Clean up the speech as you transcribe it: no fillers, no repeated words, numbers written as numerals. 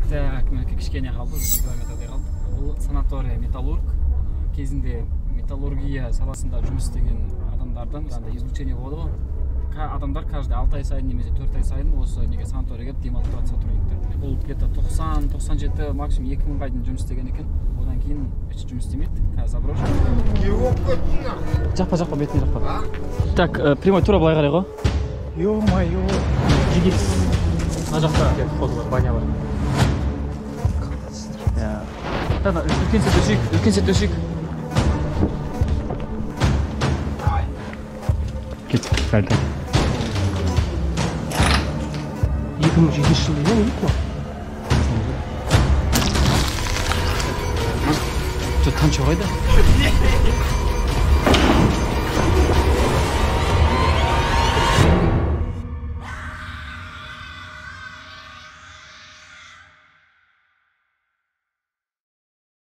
Так, меники кичкене калды, 1 километрдей калды. Бул санатория металлург. Кезинде металлургия саласында жұмыс істеген адамдардан андай изучение болду го. Адамдар каждый 6 ай сайын немесе 4 ай сайын осы неге санаторийге демалып турат сотрудниктер. Бул где-то 90-97 максимум 2000 айдын жұмыс істеген екен. Одан кейін эч жұмыс істемейт. Қазір заброшен. Жакпа бетине жакпа. Так, прямой тура былай карай го. Ё-моё. Жигит. Ана жакта вход бар, баня бар. Тана, үлкен сет өшік. Кет, кәлді. 2007 жылы не өлік ма? Жо, танчы қойды?